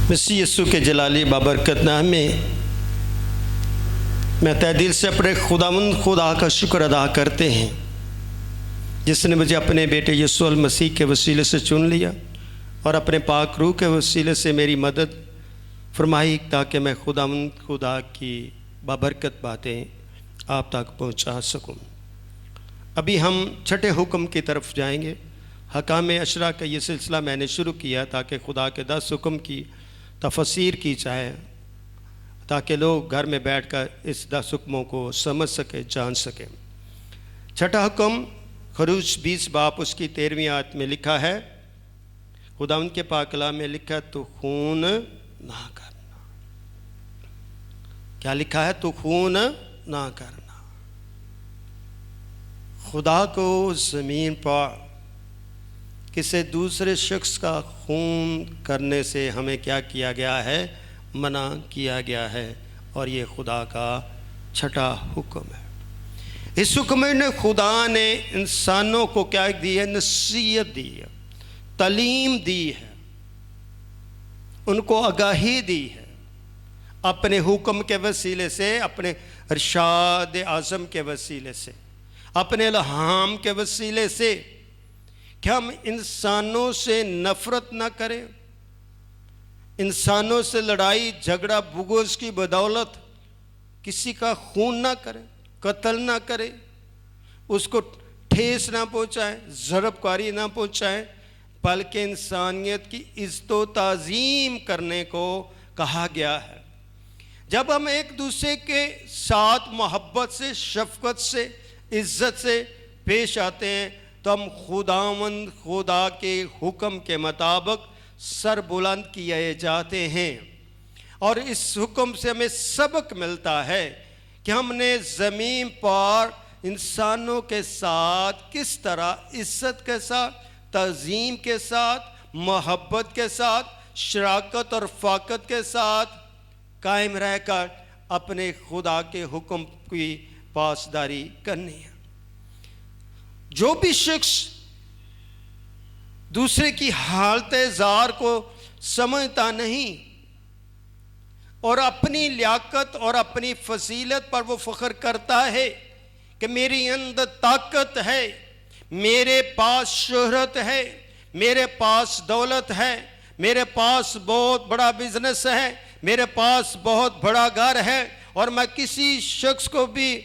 مسیح یسوع کے جلالی بابرکت نام میں تہ دل سے اپنے خدا کا شکر ادا کرتے ہیں جس نے مجھے اپنے بیٹے یسوع المسیح کے وسیلے سے چن لیا اور اپنے پاک روح کے وسیلے سے میری مدد فرمائی تاکہ میں خدا کی بابرکت باتیں آپ تک پہنچا سکوں۔ ابھی ہم چھٹے حکم کی طرف جائیں گے۔ حکام عشرہ کا یہ سلسلہ میں نے شروع کیا تاکہ خدا کے 10 حکم کی تفسیر کی جائے، تاکہ لوگ گھر میں بیٹھ کر اس 10 حکموں کو سمجھ سکے، جان سکیں۔ چھٹا حکم خروج 20 باب اس کی 13ویں آیت میں لکھا ہے، خداوند کے پاک کلام میں لکھا ہے تو خون نہ کرنا۔ کیا لکھا ہے؟ تو خون نہ کرنا۔ خدا کو زمین پر کسی دوسرے شخص کا خون کرنے سے ہمیں کیا کیا گیا ہے؟ منع کیا گیا ہے، اور یہ خدا کا چھٹا حکم ہے۔ اس حکم میں خدا نے انسانوں کو کیا دی ہے؟ نصیحت دی ہے، تعلیم دی ہے، ان کو آگاہی دی ہے اپنے حکم کے وسیلے سے، اپنے ارشاد اعظم کے وسیلے سے، اپنے الہام کے وسیلے سے، کہ ہم انسانوں سے نفرت نہ کریں، انسانوں سے لڑائی جھگڑا بغض کی بدولت کسی کا خون نہ کریں، قتل نہ کریں، اس کو ٹھیس نہ پہنچائیں، ضرب کاری نہ پہنچائیں، بلکہ انسانیت کی عزت و تعظیم کرنے کو کہا گیا ہے۔ جب ہم ایک دوسرے کے ساتھ محبت سے، شفقت سے، عزت سے پیش آتے ہیں تو ہم خدا کے حکم کے مطابق سر بلند کیے جاتے ہیں، اور اس حکم سے ہمیں سبق ملتا ہے کہ ہم نے زمین پر انسانوں کے ساتھ کس طرح عزت کے ساتھ، تعظیم کے ساتھ، محبت کے ساتھ، شراکت اور رفاقت کے ساتھ قائم رہ کر اپنے خدا کے حکم کی پاسداری کرنی ہے۔ جو بھی شخص دوسرے کی حالت زار کو سمجھتا نہیں اور اپنی لیاقت اور اپنی فضیلت پر وہ فخر کرتا ہے کہ میری اندر طاقت ہے، میرے پاس شہرت ہے، میرے پاس دولت ہے، میرے پاس بہت بڑا بزنس ہے، میرے پاس بہت بڑا گھر ہے، اور میں کسی شخص کو بھی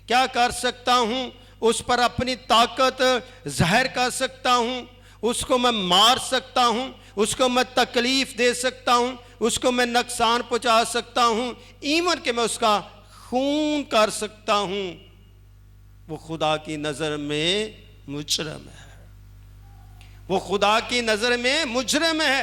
کیا کر سکتا ہوں؟ اس پر اپنی طاقت ظاہر کر سکتا ہوں، اس کو میں مار سکتا ہوں، اس کو میں تکلیف دے سکتا ہوں، اس کو میں نقصان پہنچا سکتا ہوں، ایون کہ میں اس کا خون کر سکتا ہوں۔ وہ خدا کی نظر میں مجرم ہے، وہ خدا کی نظر میں مجرم ہے،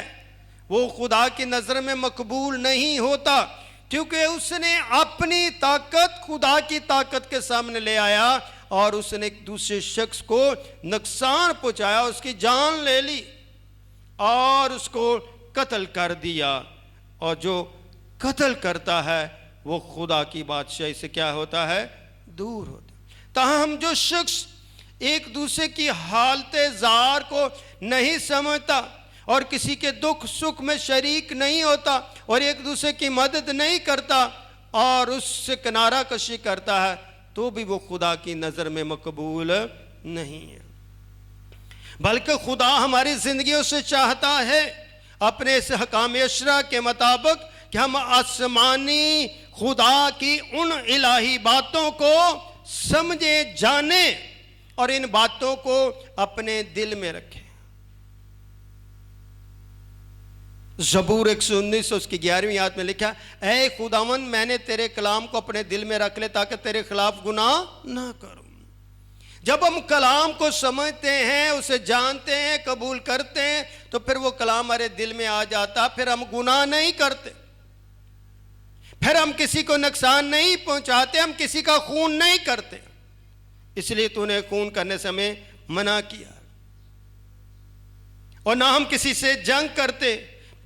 وہ خدا کی نظر میں مقبول نہیں ہوتا، کیونکہ اس نے اپنی طاقت خدا کی طاقت کے سامنے لے آیا اور اس نے ایک دوسرے شخص کو نقصان پہنچایا، اس کی جان لے لی اور اس کو قتل کر دیا، اور جو قتل کرتا ہے وہ خدا کی بادشاہی سے کیا ہوتا ہے؟ دور ہوتا ہے۔ تاہم جو شخص ایک دوسرے کی حالت زار کو نہیں سمجھتا اور کسی کے دکھ سکھ میں شریک نہیں ہوتا اور ایک دوسرے کی مدد نہیں کرتا اور اس سے کنارہ کشی کرتا ہے، تو بھی وہ خدا کی نظر میں مقبول نہیں ہے۔ بلکہ خدا ہماری زندگیوں سے چاہتا ہے اپنے اس حکام عشرہ کے مطابق کہ ہم آسمانی خدا کی ان الہی باتوں کو سمجھیں، جانیں اور ان باتوں کو اپنے دل میں رکھیں۔ زبور 119 اس کی 11ویں آیت میں لکھا، اے خداوند میں نے تیرے کلام کو اپنے دل میں رکھ لے تاکہ تیرے خلاف گناہ نہ کروں۔ جب ہم کلام کو سمجھتے ہیں، اسے جانتے ہیں، قبول کرتے ہیں، تو پھر وہ کلام ہمارے دل میں آ جاتا، پھر ہم گناہ نہیں کرتے، پھر ہم کسی کو نقصان نہیں پہنچاتے، ہم کسی کا خون نہیں کرتے، اس لیے تو نے خون کرنے سے ہمیں منع کیا، اور نہ ہم کسی سے جنگ کرتے،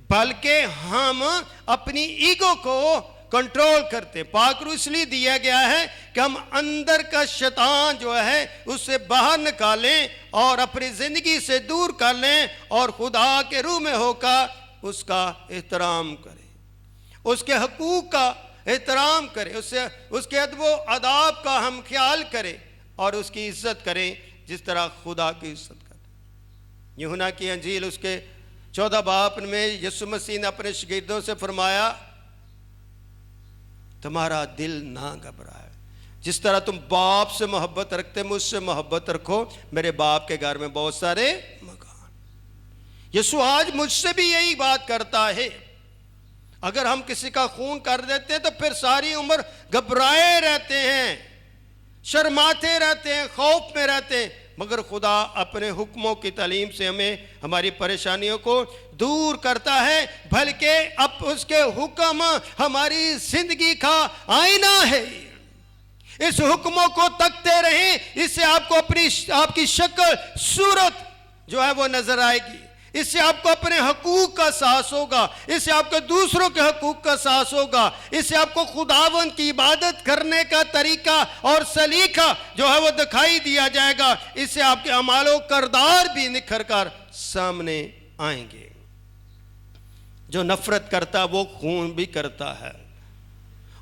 بلکہ ہم اپنی ایگو کو کنٹرول کرتے۔ پاک روح اس لیے دیا گیا ہے کہ ہم اندر کا شیطان جو ہے اسے باہر نکالیں اور اپنی زندگی سے دور کر لیں، اور خدا کے روح میں ہو کر اس کا احترام کرے، اس کے حقوق کا احترام کرے، اس کے ادب و آداب کا ہم خیال کریں اور اس کی عزت کریں جس طرح خدا کی عزت کریں۔ یوحنا کی انجیل اس کے 14 باب میں یسوع مسیح نے اپنے شاگردوں سے فرمایا تمہارا دل نہ گھبرائے، جس طرح تم باپ سے محبت رکھتے مجھ سے محبت رکھو، میرے باپ کے گھر میں بہت سارے مکان۔ یسوع آج مجھ سے بھی یہی بات کرتا ہے۔ اگر ہم کسی کا خون کر دیتے ہیں تو پھر ساری عمر گھبرائے رہتے ہیں، شرماتے رہتے ہیں، خوف میں رہتے ہیں، مگر خدا اپنے حکموں کی تعلیم سے ہمیں ہماری پریشانیوں کو دور کرتا ہے، بلکہ اب اس کے حکم ہماری زندگی کا آئینہ ہے۔ اس حکموں کو تکتے رہیں، اس سے آپ کو آپ کی شکل صورت جو ہے وہ نظر آئے گی، اس سے آپ کو اپنے حقوق کا احساس ہوگا، اس سے آپ کو دوسروں کے حقوق کا احساس ہوگا، اس سے آپ کو خداوند کی عبادت کرنے کا طریقہ اور سلیقہ جو ہے وہ دکھائی دیا جائے گا، اس سے آپ کے اعمال و کردار بھی نکھر کر سامنے آئیں گے۔ جو نفرت کرتا وہ خون بھی کرتا ہے،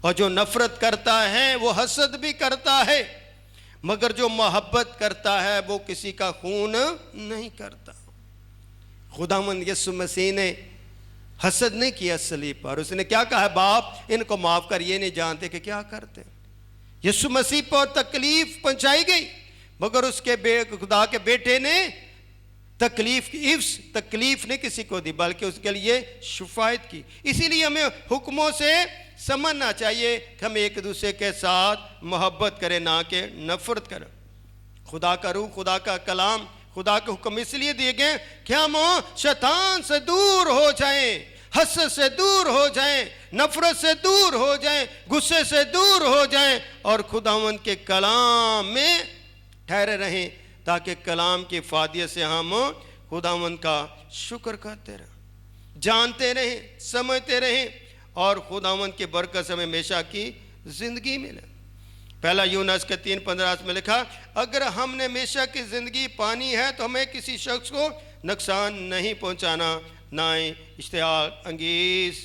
اور جو نفرت کرتا ہے وہ حسد بھی کرتا ہے، مگر جو محبت کرتا ہے وہ کسی کا خون نہیں کرتا۔ خداوند یسوع مسیح نے حسد نہیں کیا صلیب پر، اس نے کیا کہا؟ باپ ان کو معاف کر، یہ نہیں جانتے کہ کیا کرتے۔ یسوع مسیح پر تکلیف پہنچائی گئی، مگر اس کے خدا کے بیٹے نے تکلیف نہیں کسی کو دی، بلکہ اس کے لیے شفاعت کی۔ اسی لیے ہمیں حکموں سے سمجھنا چاہیے کہ ہم ایک دوسرے کے ساتھ محبت کریں، نہ کہ نفرت کریں۔ خدا کا روح، خدا کا کلام، خدا کے حکم اس لیے دیے گئے کہ ہم شیطان سے دور ہو جائیں، حسد سے دور ہو جائیں، نفرت سے دور ہو جائیں، غصے سے دور ہو جائیں، اور خداوند کے کلام میں ٹھہرے رہیں، تاکہ کلام کی فادیت سے ہم خداوند کا شکر کرتے رہیں، جانتے رہیں، سمجھتے رہیں، اور خداوند کی برکت سے ہمیں ہمیشہ کی زندگی ملے۔ پہلا یوحنا اس کے 3:15 میں لکھا، اگر ہم نے ہمیشہ کی زندگی پانی ہے تو ہمیں کسی شخص کو نقصان نہیں پہنچانا، نہ اشتہار انگیز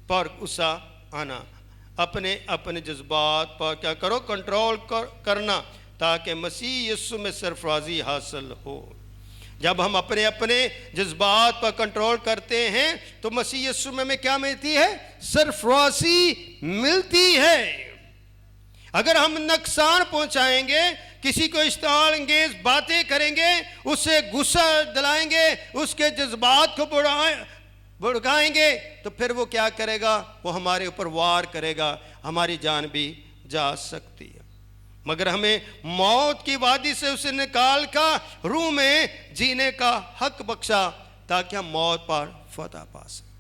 پر غصہ آنا۔ اپنے جذبات پر کیا کرو؟ کنٹرول کرنا، تاکہ مسیح یسوع میں سرفرازی حاصل ہو۔ جب ہم اپنے جذبات پر کنٹرول کرتے ہیں تو مسیح یسوع میں ہمیں کیا ملتی ہے؟ سرفرازی ملتی ہے۔ اگر ہم نقصان پہنچائیں گے، کسی کو اشتعال انگیز باتیں کریں گے، اسے غصہ دلائیں گے، اس کے جذبات کو بڑھائیں گے، تو پھر وہ کیا کرے گا؟ وہ ہمارے اوپر وار کرے گا، ہماری جان بھی جا سکتی ہے۔ مگر ہمیں موت کی وادی سے اسے نکال کر روح میں جینے کا حق بخشا، تاکہ ہم موت پر فتح پا سکیں۔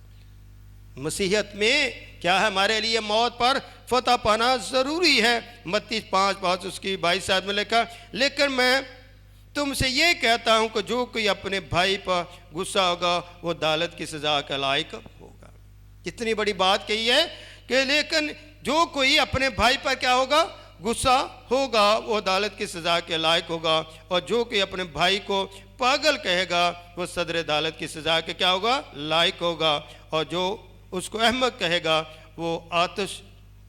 مسیحیت میں کیا ہے؟ ہمارے لیے موت پر فتح پانا ضروری ہے۔ متی 5 اس کی 22 میں لکھا، لیکن میں تم سے یہ کہتا ہوں کہ جو کوئی اپنے بھائی پر غصہ ہوگا وہ عدالت کی سزا کا لائق ہوگا۔ کتنی بڑی بات کہی ہے کہ لیکن جو کوئی اپنے بھائی پر کیا ہوگا؟ غصہ ہوگا، وہ عدالت کی سزا کے لائق ہوگا، اور جو کوئی اپنے بھائی کو پاگل کہے گا وہ صدر عدالت کی سزا کے کیا ہوگا؟ لائق ہوگا، اور جو اس کو احمق کہے گا وہ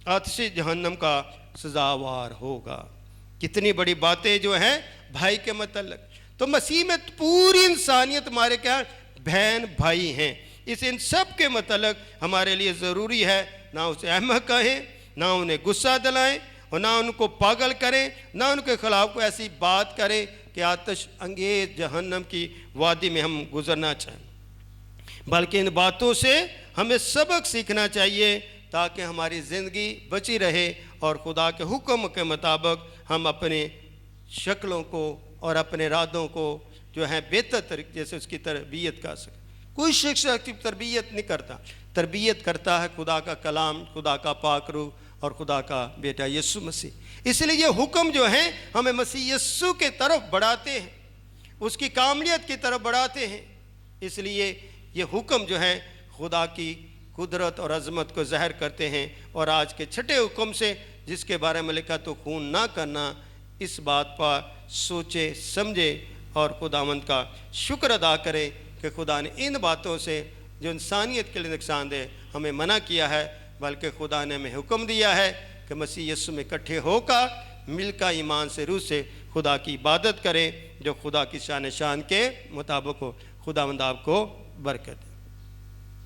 آتشی جہنم کا سزاوار ہوگا۔ کتنی بڑی باتیں جو ہیں بھائی کے متعلق۔ تو مسیح میں پوری انسانیت ہمارے کیا بہن بھائی ہیں، اس ان سب کے متعلق ہمارے لیے ضروری ہے نہ اسے احمق کہیں، نہ انہیں غصہ دلائیں، اور نہ ان کو پاگل کریں، نہ ان کے خلاف کوئی ایسی بات کریں کہ آتش انگیز جہنم کی وادی میں ہم گزرنا چاہیں، بلکہ ان باتوں سے ہمیں سبق سیکھنا چاہیے تاکہ ہماری زندگی بچی رہے، اور خدا کے حکم کے مطابق ہم اپنے شکلوں کو اور اپنے ارادوں کو جو ہے بہتر طریقے سے اس کی تربیت کر سکیں۔ کوئی شخص کی تربیت نہیں کرتا، تربیت کرتا ہے خدا کا کلام، خدا کا پاک روح اور خدا کا بیٹا یسوع مسیح۔ اس لیے یہ حکم جو ہیں ہمیں مسیح یسوع کے طرف بڑھاتے ہیں، اس کی کاملیت کی طرف بڑھاتے ہیں۔ اس لیے یہ حکم جو ہیں خدا کی قدرت اور عظمت کو ظاہر کرتے ہیں، اور آج کے چھٹے حکم سے جس کے بارے میں لکھا تو خون نہ کرنا، اس بات پر سوچے سمجھے اور خداوند کا شکر ادا کرے کہ خدا نے ان باتوں سے جو انسانیت کے لیے نقصان دہ ہمیں منع کیا ہے، بلکہ خدا نے ہمیں حکم دیا ہے کہ مسیح یسوع میں اکٹھے ہو کر مل کر ایمان سے روح سے خدا کی عبادت کریں جو خدا کی شان کے مطابق ہو۔ خداوند آپ کو برکت دے۔